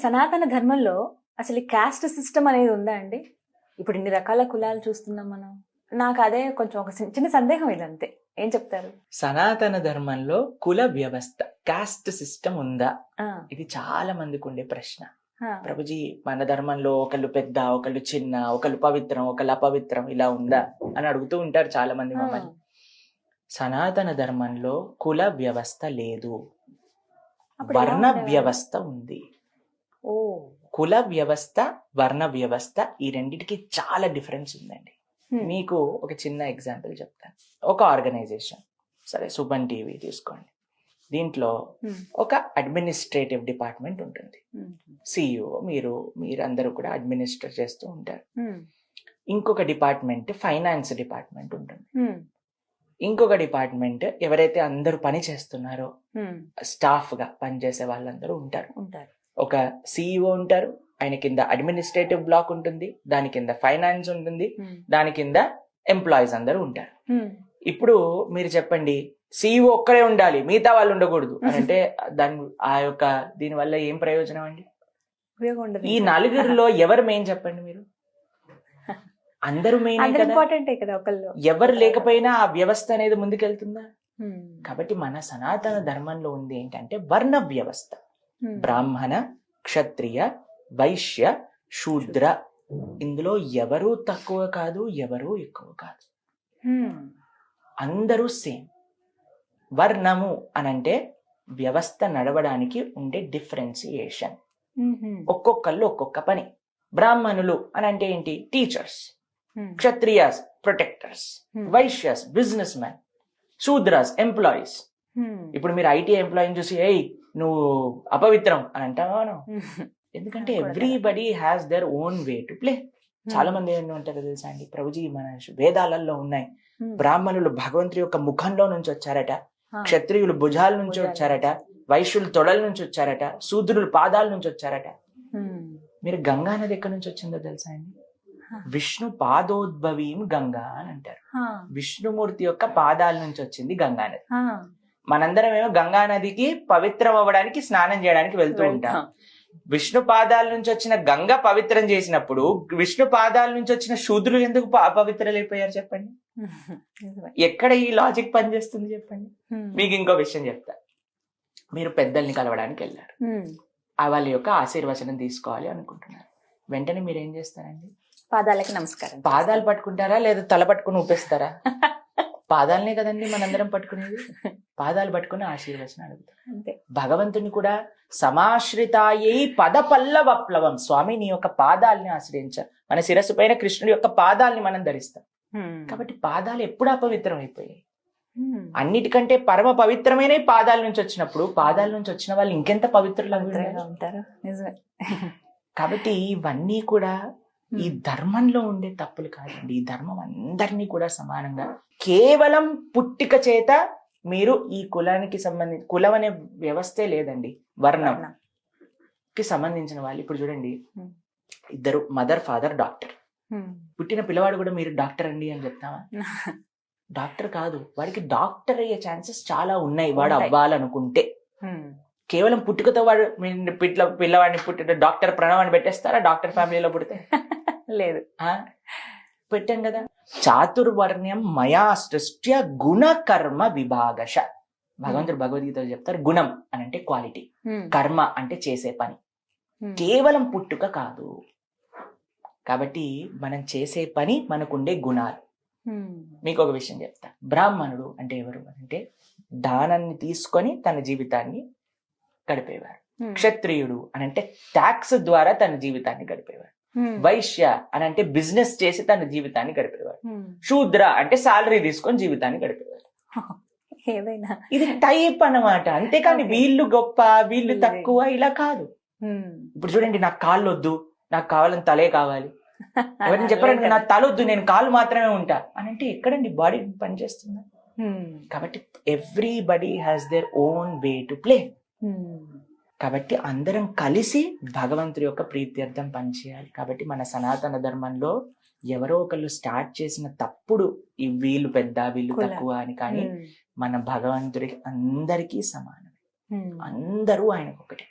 సనాతన ధర్మంలో అసలు క్యాస్ట్ సిస్టమ్ అనేది ఉందా అండి? ఇప్పుడు ఇన్ని రకాల కులాలు చూస్తున్నాం మనం. నాకు అదే కొంచెం ఒక చిన్న సందేహం ఇది, అంతే. ఏం చెప్తారు? సనాతన ధర్మంలో కుల వ్యవస్థ, కాస్ట్ సిస్టమ్ ఉందా? ఇది చాలా మందికి ఉండే ప్రశ్న. ప్రభుజీ, మన ధర్మంలో ఒకళ్ళు పెద్ద, ఒకళ్ళు చిన్న, ఒకళ్ళు పవిత్రం, ఒకళ్ళు అపవిత్రం, ఇలా ఉందా అని అడుగుతూ ఉంటారు చాలా మంది మమ్మల్ని. సనాతన ధర్మంలో కుల వ్యవస్థ లేదు, వర్ణ వ్యవస్థ ఉంది. కుల వ్యవస్థ, వర్ణ వ్యవస్థ, ఈ రెండిటికి చాలా డిఫరెన్స్ ఉందండి. మీకు ఒక చిన్న ఎగ్జాంపుల్ చెప్తాను. ఒక ఆర్గనైజేషన్, సరే సుమన్ టీవీ తీసుకోండి. దీంట్లో ఒక అడ్మినిస్ట్రేటివ్ డిపార్ట్మెంట్ ఉంటుంది. సిఇఓ మీరందరూ కూడా అడ్మినిస్ట్రేట్ చేస్తూ ఉంటారు. ఇంకొక డిపార్ట్మెంట్ ఫైనాన్స్ డిపార్ట్మెంట్ ఉంటుంది. ఇంకొక డిపార్ట్మెంట్ ఎవరైతే అందరూ పని చేస్తున్నారో స్టాఫ్ గా పనిచేసే వాళ్ళందరూ ఉంటారు. ఒక సిఇఓ ఉంటారు, ఆయన కింద అడ్మినిస్ట్రేటివ్ బ్లాక్ ఉంటుంది, దాని కింద ఫైనాన్స్ ఉంటుంది, దాని కింద ఎంప్లాయీస్ అందరూ ఉంటారు. ఇప్పుడు మీరు చెప్పండి, సిఇఓ ఒక్కరే ఉండాలి, మిగతా వాళ్ళు ఉండకూడదు అంటే దీని వల్ల ఏం ప్రయోజనం అండి? ఈ నలుగురిలో ఎవరు మెయిన్ చెప్పండి మీరు? అందరూ మెయిన్ కదా. ఎవరు లేకపోయినా ఆ వ్యవస్థ అనేది ముందుకెళ్తుందా? కాబట్టి మన సనాతన ధర్మంలో ఉంది ఏంటంటే వర్ణ వ్యవస్థ. బ్రాహ్మణ, క్షత్రియ, వైశ్య, శూద్ర, ఇందులో ఎవరూ తక్కువ కాదు, ఎవరూ ఎక్కువ కాదు, అందరూ సేమ్. వర్ణము అనంటే వ్యవస్థ నడవడానికి ఉండే డిఫరెన్సియేషన్. ఒక్కొక్కళ్ళు ఒక్కొక్క పని. బ్రాహ్మణులు అనంటే ఏంటి? Teachers. Kshatriyas protectors. Vaishyas business man. Shudras employees. ఇప్పుడు మీరు ఐటీ ఎంప్లాయీని చూసి ఏయ్ నువ్వు అపవిత్రం అని అంటావా? ఎందుకంటే everybody has their own way to play. చాలా మంది ఏమంటారో తెలుసా అండి, ప్రభుజీ మన వేదాలలో ఉన్నాయి, బ్రాహ్మణులు భగవంతుడి యొక్క ముఖంలో నుంచి వచ్చారట, క్షత్రియులు భుజాల నుంచి వచ్చారట, వైశ్యులు తొడల నుంచి వచ్చారట, శూద్రులు పాదాల నుంచి వచ్చారట. మీరు గంగా నది ఎక్కడి నుంచి వచ్చిందో తెలుసా అండి? విష్ణు పాదోద్భవీం గంగా అని అంటారు. విష్ణుమూర్తి యొక్క పాదాల నుంచి వచ్చింది గంగా నది. మనందరం ఏమో గంగా నదికి పవిత్రం అవ్వడానికి స్నానం చేయడానికి వెళ్తూ ఉంటాం. విష్ణు పాదాల నుంచి వచ్చిన గంగ పవిత్రం చేసినప్పుడు విష్ణు పాదాల నుంచి వచ్చిన శూద్రులు ఎందుకు అపవిత్రలైపోయారు చెప్పండి? ఎక్కడ ఈ లాజిక్ పనిచేస్తుంది చెప్పండి? మీకు ఇంకో విషయం చెప్తా. మీరు పెద్దల్ని కలవడానికి వెళ్ళారు, వాళ్ళ యొక్క ఆశీర్వచనం తీసుకోవాలి అనుకుంటున్నారు. వెంటనే మీరు ఏం చేస్తారండి? పాదాలకి నమస్కారం. పాదాలు పట్టుకుంటారా లేదా తల పట్టుకుని ఊపేస్తారా? పాదాలనే కదండి మనందరం పట్టుకునేది. పాదాలు పట్టుకుని ఆశీర్వచనం అడుగుతారు. భగవంతుని కూడా సమాశ్రితాయై పద పల్లవప్లవం, స్వామి నీ యొక్క పాదాలని ఆశ్రయించారు. మన శిరస్సు పైన కృష్ణుడి యొక్క పాదాలని మనం ధరిస్తాం. కాబట్టి పాదాలు ఎప్పుడు అపవిత్రం అయిపోయాయి? అన్నిటికంటే పరమ పవిత్రమైన పాదాల నుంచి వచ్చినప్పుడు పాదాల నుంచి వచ్చిన వాళ్ళు ఇంకెంత పవిత్రులు ఉంటారు. కాబట్టి ఇవన్నీ కూడా ఈ ధర్మంలో ఉండే తప్పులు కాదండి. ఈ ధర్మం అందరినీ కూడా సమానంగా, కేవలం పుట్టిక చేత మీరు ఈ కులానికి సంబంధించి, కులం అనే వ్యవస్థే లేదండి, వర్ణంకి సంబంధించిన వాళ్ళు. ఇప్పుడు చూడండి, ఇద్దరు మదర్ ఫాదర్ డాక్టర్, పుట్టిన పిల్లవాడు కూడా మీరు డాక్టర్ అండి అని చెప్తావా? డాక్టర్ కాదు, వాడికి డాక్టర్ అయ్యే ఛాన్సెస్ చాలా ఉన్నాయి వాడు అవ్వాలనుకుంటే. కేవలం పుట్టుకతో వాడు పిల్లవాడిని పుట్టిన డాక్టర్ ప్రణవాన్ని పెట్టేస్తారా? డాక్టర్ ఫ్యామిలీలో పుడితే లేదు, పెట్టాం కదా. చాతుర్వర్ణ్యం మయా సృష్ట్య గుణ కర్మ విభాగశ. భగవంతుడు భగవద్గీతలో చెప్తారు, గుణం అని అంటే క్వాలిటీ, కర్మ అంటే చేసే పని, కేవలం పుట్టుక కాదు. కాబట్టి మనం చేసే పని, మనకుండే గుణాలు. మీకు ఒక విషయం చెప్తా. బ్రాహ్మణుడు అంటే ఎవరు అంటే దానాన్ని తీసుకొని తన జీవితాన్ని గడిపేవారు. క్షత్రియుడు అని అంటే ట్యాక్స్ ద్వారా తన జీవితాన్ని గడిపేవాడు. వైశ్య అని అంటే బిజినెస్ చేసి తన జీవితాన్ని గడిపేవాడు. శూద్ర అంటే సాలరీ తీసుకొని జీవితాన్ని గడిపేవాడు. ఇది టైప్ అన్నమాట, అంతేకాని వీళ్ళు గొప్ప వీళ్ళు తక్కువ ఇలా కాదు. ఇప్పుడు చూడండి, నాకు కాళ్ళు వద్దు, నాకు కావాలని తలే కావాలి. ఎవరైనా చెప్పారంటే నాకు తల వద్దు, నేను కాళ్ళు మాత్రమే ఉంటా అని అంటే ఎక్కడండి బాడీ పనిచేస్తుందా? కాబట్టి everybody has their own way to play. కాబట్టి అందరం కలిసి భగవంతుడి యొక్క ప్రీత్యర్థం పనిచేయాలి. కాబట్టి మన సనాతన ధర్మంలో ఎవరో ఒకళ్ళు స్టార్ట్ చేసిన తప్పుడు ఈ వీళ్ళు పెద్ద వీళ్ళు తక్కువ అని, కానీ మన భగవంతుడికి అందరికీ సమానమే, అందరూ ఆయనకు ఒకటే.